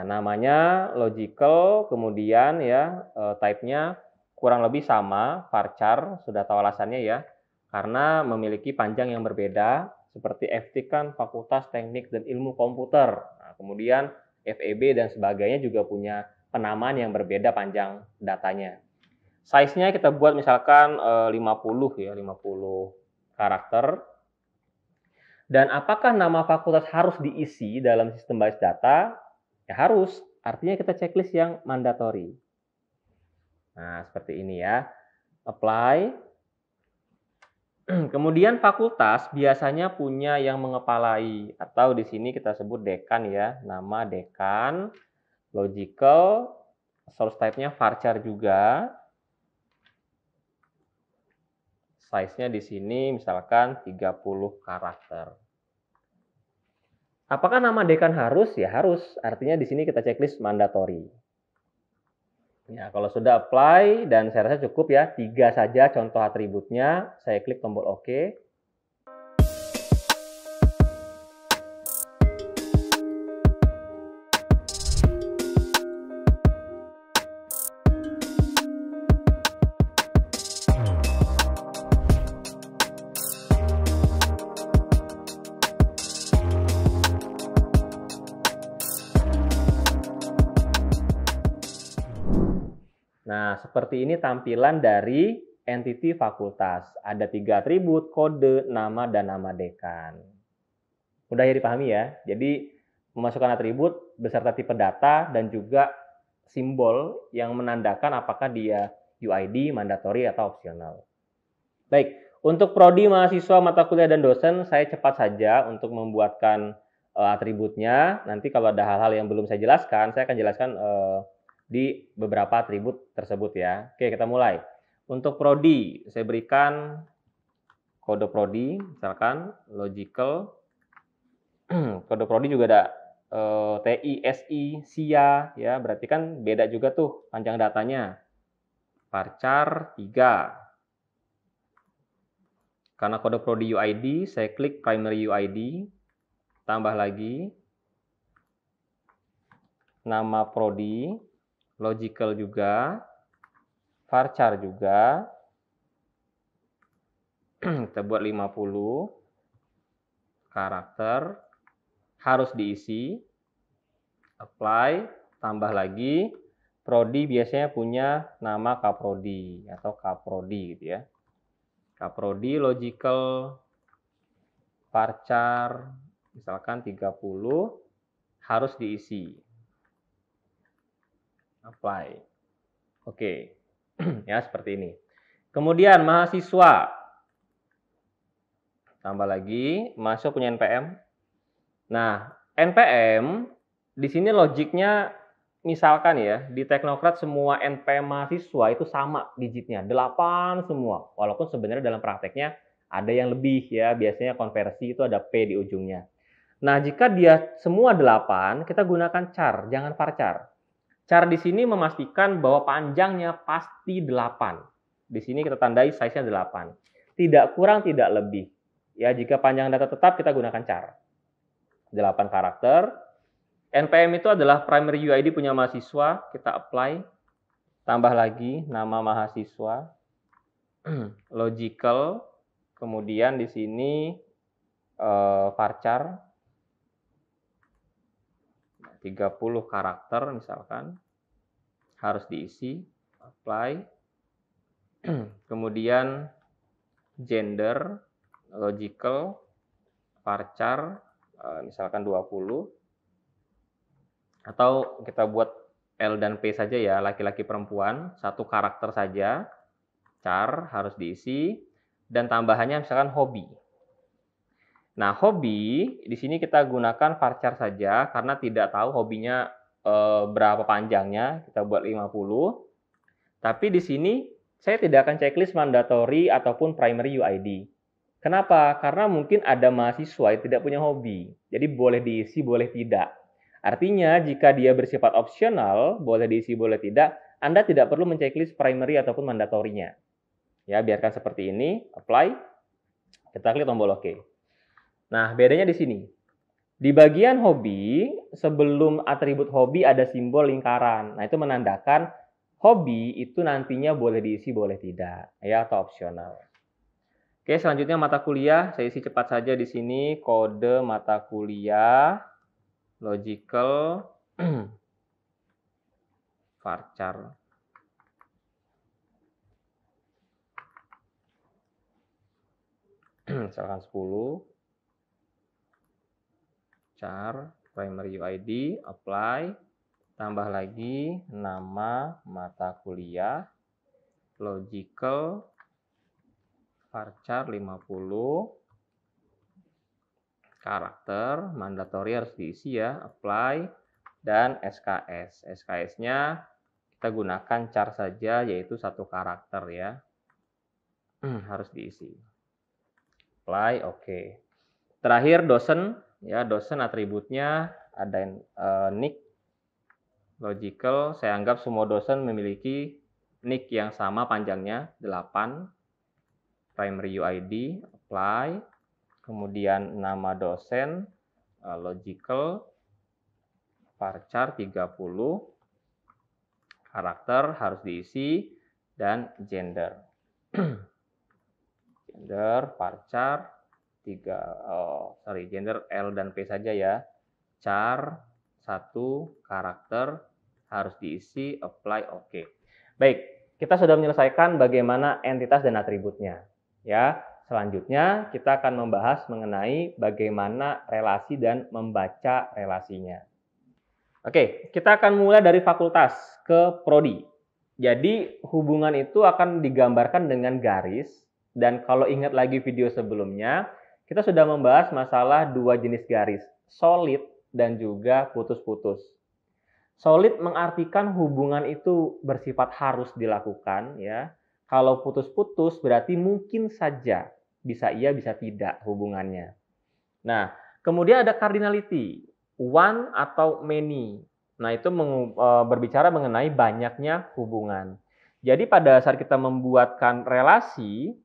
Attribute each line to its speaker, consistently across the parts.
Speaker 1: Ya, namanya logical, kemudian ya type-nya kurang lebih sama, varchar, sudah tahu alasannya ya. Karena memiliki panjang yang berbeda, seperti FT kan Fakultas Teknik dan Ilmu Komputer. Nah, kemudian FEB dan sebagainya juga punya penamaan yang berbeda panjang datanya. Size-nya kita buat misalkan 50 ya, 50 karakter. Dan apakah nama fakultas harus diisi dalam sistem basis data? Ya harus, artinya kita checklist yang mandatory. Nah, seperti ini ya. Apply. Kemudian fakultas biasanya punya yang mengepalai, atau di sini kita sebut dekan ya. Nama dekan, logical, source type-nya varchar juga. Size-nya di sini misalkan 30 karakter. Apakah nama dekan harus? Ya harus. Artinya di sini kita checklist mandatory. Ya, kalau sudah apply dan saya rasa cukup ya, 3 saja contoh atributnya. Saya klik tombol OK. Nah, seperti ini tampilan dari entity fakultas. Ada 3 atribut, kode, nama, dan nama dekan. Mudah ya dipahami ya. Jadi, memasukkan atribut beserta tipe data dan juga simbol yang menandakan apakah dia UID, mandatory, atau opsional. Baik, untuk prodi, mahasiswa, mata kuliah, dan dosen, saya cepat saja untuk membuatkan atributnya. Nanti kalau ada hal-hal yang belum saya jelaskan, saya akan jelaskan di beberapa atribut tersebut ya. Oke, kita mulai. Untuk prodi, saya berikan kode prodi, misalkan logical. Kode prodi juga ada TI, SI, SIA, ya. Berarti kan beda juga tuh panjang datanya. Varchar 3. Karena kode prodi UID, saya klik primary UID, tambah lagi nama prodi, logical juga, varchar juga, kita buat 50 karakter, harus diisi, apply, tambah lagi, prodi biasanya punya nama kaprodi atau kaprodi gitu ya. Kaprodi, logical, varchar, misalkan 30, harus diisi. Apply. Oke, ya seperti ini. Kemudian mahasiswa, tambah lagi, mahasiswa punya NPM. Nah, NPM di sini logiknya misalkan ya, di Teknokrat semua NPM mahasiswa itu sama digitnya, 8 semua. Walaupun sebenarnya dalam prakteknya ada yang lebih ya, biasanya konversi itu ada P di ujungnya. Nah, jika dia semua 8, kita gunakan char, jangan varchar. Char di sini memastikan bahwa panjangnya pasti 8. Di sini kita tandai size-nya 8. Tidak kurang, tidak lebih. Ya, jika panjang data tetap kita gunakan char. 8 karakter. NPM itu adalah primary UID punya mahasiswa, kita apply. Tambah lagi nama mahasiswa. Logical. Kemudian di sini varchar 30 karakter misalkan, harus diisi, apply. Kemudian gender, logical, varchar, misalkan 20. Atau kita buat L dan P saja ya, laki-laki perempuan, 1 karakter saja, char, harus diisi, dan tambahannya misalkan hobi. Nah, hobi di sini kita gunakan varchar saja karena tidak tahu hobinya berapa panjangnya, kita buat 50. Tapi di sini saya tidak akan checklist mandatory ataupun primary UID. Kenapa? Karena mungkin ada mahasiswa yang tidak punya hobi. Jadi boleh diisi, boleh tidak. Artinya jika dia bersifat opsional, boleh diisi, boleh tidak, Anda tidak perlu men-checklist primary ataupun mandatorinya. Ya, biarkan seperti ini, apply. Kita klik tombol OK. Nah, bedanya di sini. Di bagian hobi, sebelum atribut hobi ada simbol lingkaran. Nah, itu menandakan hobi itu nantinya boleh diisi, boleh tidak, ya, atau opsional. Oke, selanjutnya mata kuliah, saya isi cepat saja di sini. Kode mata kuliah, logical, varchar. Misalkan 10. Char, primary UID, apply, tambah lagi nama mata kuliah, logical, varchar 50, karakter, mandatory harus diisi ya, apply, dan SKS. SKS-nya kita gunakan char saja, yaitu 1 karakter ya, harus diisi. Apply, oke. Terakhir dosen, ya, dosen atributnya ada nick, logical, saya anggap semua dosen memiliki nick yang sama panjangnya, 8, primary UID, apply, kemudian nama dosen, logical, varchar 30, karakter harus diisi, dan gender. Gender, varchar, gender L dan P saja ya. Char, 1, karakter, harus diisi, apply, oke. Baik, kita sudah menyelesaikan bagaimana entitas dan atributnya. Ya, selanjutnya kita akan membahas mengenai bagaimana relasi dan membaca relasinya. Oke, kita akan mulai dari fakultas ke prodi. Jadi, hubungan itu akan digambarkan dengan garis, dan kalau ingat lagi video sebelumnya, kita sudah membahas masalah 2 jenis garis, solid dan juga putus-putus. Solid mengartikan hubungan itu bersifat harus dilakukan ya. Kalau putus-putus berarti mungkin saja, bisa iya bisa tidak hubungannya. Nah, kemudian ada cardinality, one atau many. Nah, itu berbicara mengenai banyaknya hubungan. Jadi pada saat kita membuatkan relasi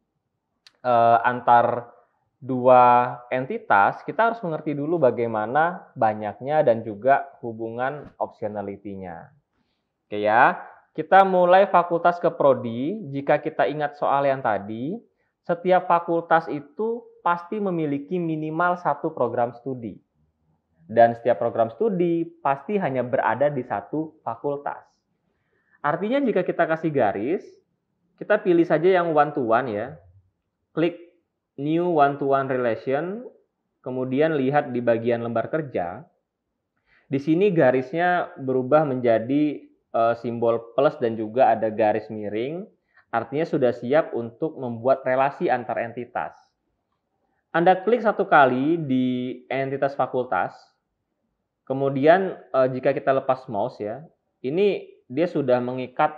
Speaker 1: antar 2 entitas, kita harus mengerti dulu bagaimana banyaknya dan juga hubungan optionality-nya. Oke ya, kita mulai fakultas ke prodi. Jika kita ingat soal yang tadi, setiap fakultas itu pasti memiliki minimal 1 program studi. Dan setiap program studi pasti hanya berada di 1 fakultas. Artinya jika kita kasih garis, kita pilih saja yang one-to-one ya. Klik New One-to-One Relation, kemudian lihat di bagian lembar kerja. Di sini garisnya berubah menjadi simbol plus dan juga ada garis miring, artinya sudah siap untuk membuat relasi antar entitas. Anda klik 1 kali di entitas fakultas, kemudian jika kita lepas mouse ya, ini dia sudah mengikat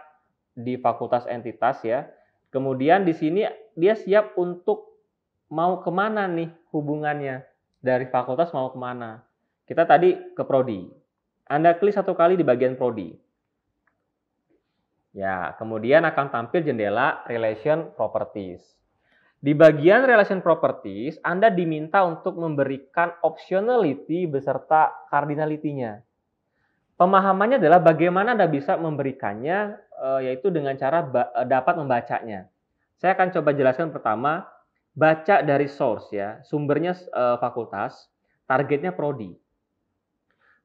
Speaker 1: di fakultas entitas ya. Kemudian di sini dia siap untuk mau kemana nih hubungannya, dari fakultas mau kemana. Kita tadi ke prodi. Anda klik 1 kali di bagian prodi. Ya, kemudian akan tampil jendela Relation Properties. Di bagian Relation Properties, Anda diminta untuk memberikan optionality beserta cardinality-nya. Pemahamannya adalah bagaimana Anda bisa memberikannya, yaitu dengan cara dapat membacanya. Saya akan coba jelaskan pertama, baca dari source ya, sumbernya fakultas, targetnya prodi.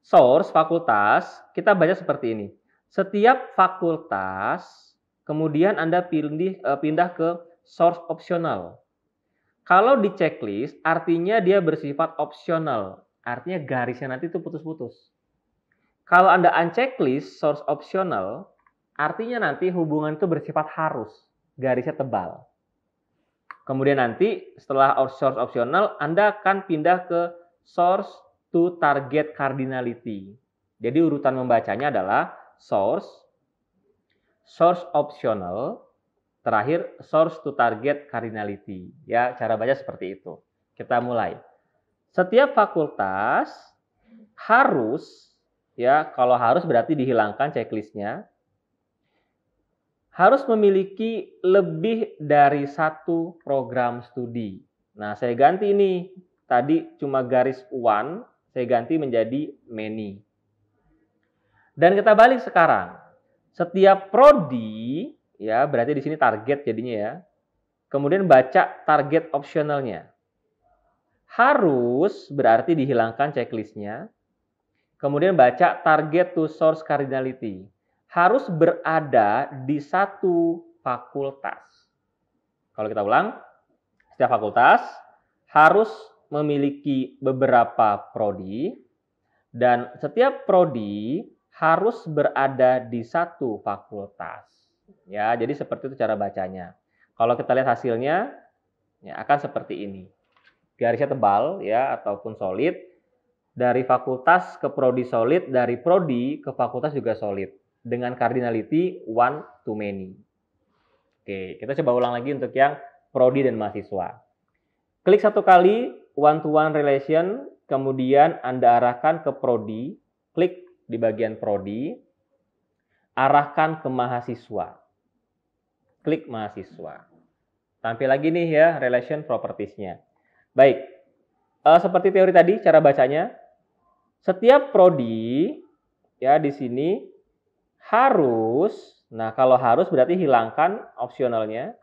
Speaker 1: Source fakultas, kita baca seperti ini. Setiap fakultas, kemudian Anda pindah ke source optional. Kalau di checklist, artinya dia bersifat optional. Artinya garisnya nanti itu putus-putus. Kalau Anda unchecklist source optional, artinya nanti hubungan itu bersifat harus. Garisnya tebal. Kemudian nanti setelah source optional, Anda akan pindah ke source to target cardinality. Jadi urutan membacanya adalah source optional, terakhir source to target cardinality. Ya, cara baca seperti itu. Kita mulai. Setiap fakultas harus, ya, kalau harus berarti dihilangkan checklistnya, harus memiliki lebih dari 1 program studi. Nah, saya ganti ini. Tadi cuma garis one, saya ganti menjadi many. Dan kita balik sekarang. Setiap prodi, ya berarti di sini target jadinya ya. Kemudian baca target opsionalnya. Harus berarti dihilangkan checklistnya. Kemudian baca target to source cardinality. Harus berada di satu fakultas. Kalau kita ulang, setiap fakultas harus memiliki beberapa prodi dan setiap prodi harus berada di satu fakultas. Ya, jadi seperti itu cara bacanya. Kalau kita lihat hasilnya, ya akan seperti ini. Garisnya tebal ya ataupun solid. Dari fakultas ke prodi solid, dari prodi ke fakultas juga solid. Dengan cardinality one to many. Oke, kita coba ulang lagi untuk yang prodi dan mahasiswa. Klik satu kali one-to-one relation, kemudian Anda arahkan ke prodi, klik di bagian prodi, arahkan ke mahasiswa. Klik mahasiswa. Tampil lagi nih ya relation properties-nya. Baik, seperti teori tadi cara bacanya, setiap prodi ya di sini harus, nah kalau harus berarti hilangkan opsionalnya,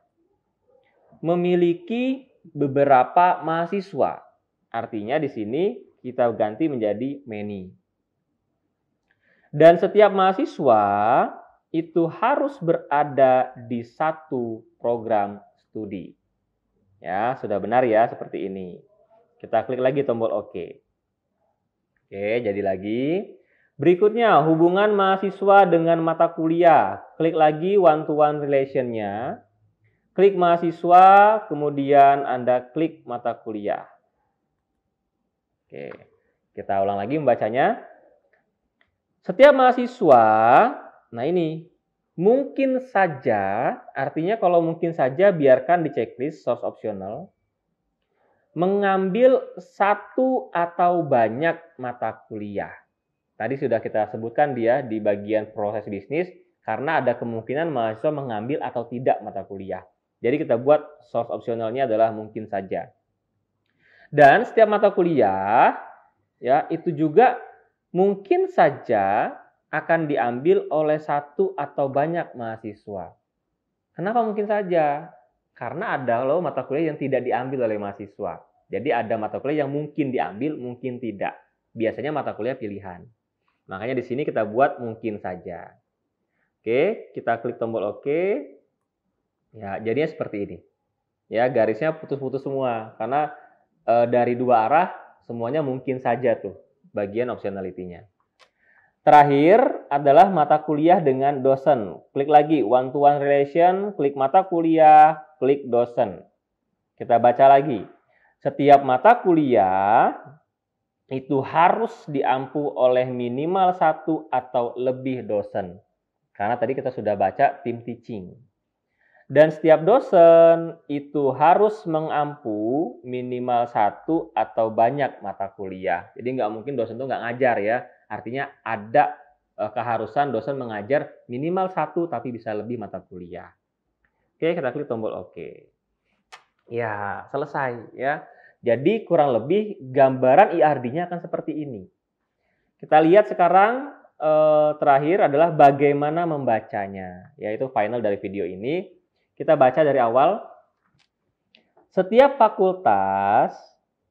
Speaker 1: memiliki beberapa mahasiswa. Artinya di sini kita ganti menjadi many. Dan setiap mahasiswa itu harus berada di satu program studi. Ya, sudah benar ya seperti ini. Kita klik lagi tombol OK. Oke, jadi lagi. Berikutnya, hubungan mahasiswa dengan mata kuliah. Klik lagi one-to-one relation-nya. Klik mahasiswa, kemudian Anda klik mata kuliah. Oke, kita ulang lagi membacanya. Setiap mahasiswa, nah ini, mungkin saja, artinya kalau mungkin saja biarkan di checklist source optional, mengambil satu atau banyak mata kuliah. Tadi sudah kita sebutkan dia di bagian proses bisnis, karena ada kemungkinan mahasiswa mengambil atau tidak mata kuliah. Jadi kita buat source optionalnya adalah mungkin saja. Dan setiap mata kuliah, ya itu juga mungkin saja akan diambil oleh satu atau banyak mahasiswa. Kenapa mungkin saja? Karena ada loh mata kuliah yang tidak diambil oleh mahasiswa. Jadi ada mata kuliah yang mungkin diambil, mungkin tidak. Biasanya mata kuliah pilihan. Makanya di sini kita buat mungkin saja. Oke, kita klik tombol OK. Ya, jadinya seperti ini. Ya, garisnya putus-putus semua. Karena dari dua arah semuanya mungkin saja tuh bagian optionality-nya. Terakhir adalah mata kuliah dengan dosen. Klik lagi one-to-one relation, klik mata kuliah, klik dosen. Kita baca lagi. Setiap mata kuliah itu harus diampu oleh minimal satu atau lebih dosen. Karena tadi kita sudah baca tim teaching. Dan setiap dosen itu harus mengampu minimal satu atau banyak mata kuliah. Jadi nggak mungkin dosen itu nggak ngajar ya. Artinya ada keharusan dosen mengajar minimal satu tapi bisa lebih mata kuliah. Oke, kita klik tombol OK. Ya, selesai ya. Jadi kurang lebih gambaran IRD-nya akan seperti ini. Kita lihat sekarang terakhir adalah bagaimana membacanya. Yaitu final dari video ini. Kita baca dari awal. Setiap fakultas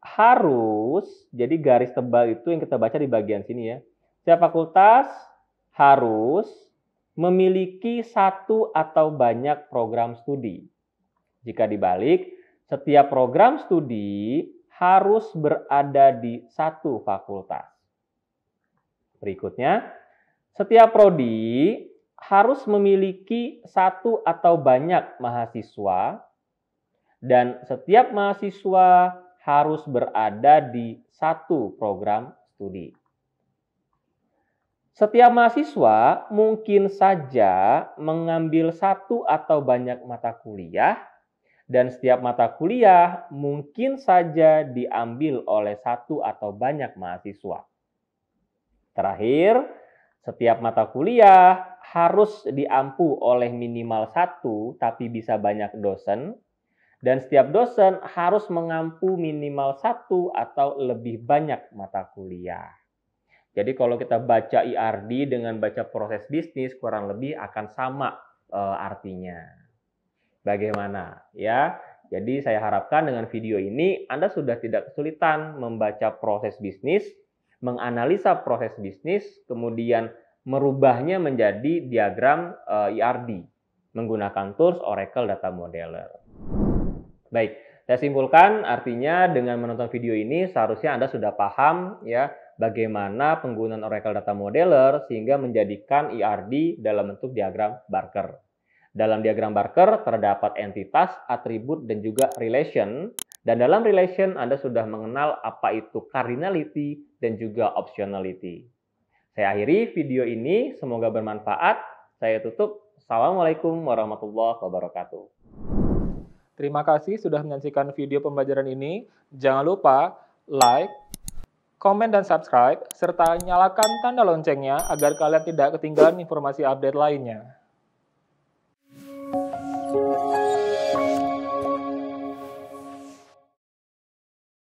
Speaker 1: harus, jadi garis tebal itu yang kita baca di bagian sini ya. Setiap fakultas harus memiliki satu atau banyak program studi. Jika dibalik, setiap program studi harus berada di satu fakultas. Berikutnya, setiap prodi harus memiliki satu atau banyak mahasiswa dan setiap mahasiswa harus berada di satu program studi. Setiap mahasiswa mungkin saja mengambil satu atau banyak mata kuliah dan setiap mata kuliah mungkin saja diambil oleh satu atau banyak mahasiswa. Terakhir, setiap mata kuliah harus diampu oleh minimal satu tapi bisa banyak dosen Dan setiap dosen harus mengampu minimal 1 atau lebih banyak mata kuliah. Jadi kalau kita baca IRD dengan baca proses bisnis kurang lebih akan sama artinya. Bagaimana ya? Jadi saya harapkan dengan video ini Anda sudah tidak kesulitan membaca proses bisnis, menganalisa proses bisnis, kemudian merubahnya menjadi diagram IRD menggunakan tools Oracle Data Modeler. Baik, saya simpulkan artinya dengan menonton video ini seharusnya Anda sudah paham ya bagaimana penggunaan Oracle Data Modeler sehingga menjadikan IRD dalam bentuk diagram Barker. Dalam diagram Barker terdapat entitas, atribut, dan juga relation. Dan dalam relation Anda sudah mengenal apa itu cardinality dan juga optionality. Saya akhiri video ini, semoga bermanfaat. Saya tutup. Assalamualaikum warahmatullahi wabarakatuh.
Speaker 2: Terima kasih sudah menyaksikan video pembelajaran ini. Jangan lupa like, komen, dan subscribe, serta nyalakan tanda loncengnya agar kalian tidak ketinggalan informasi update lainnya.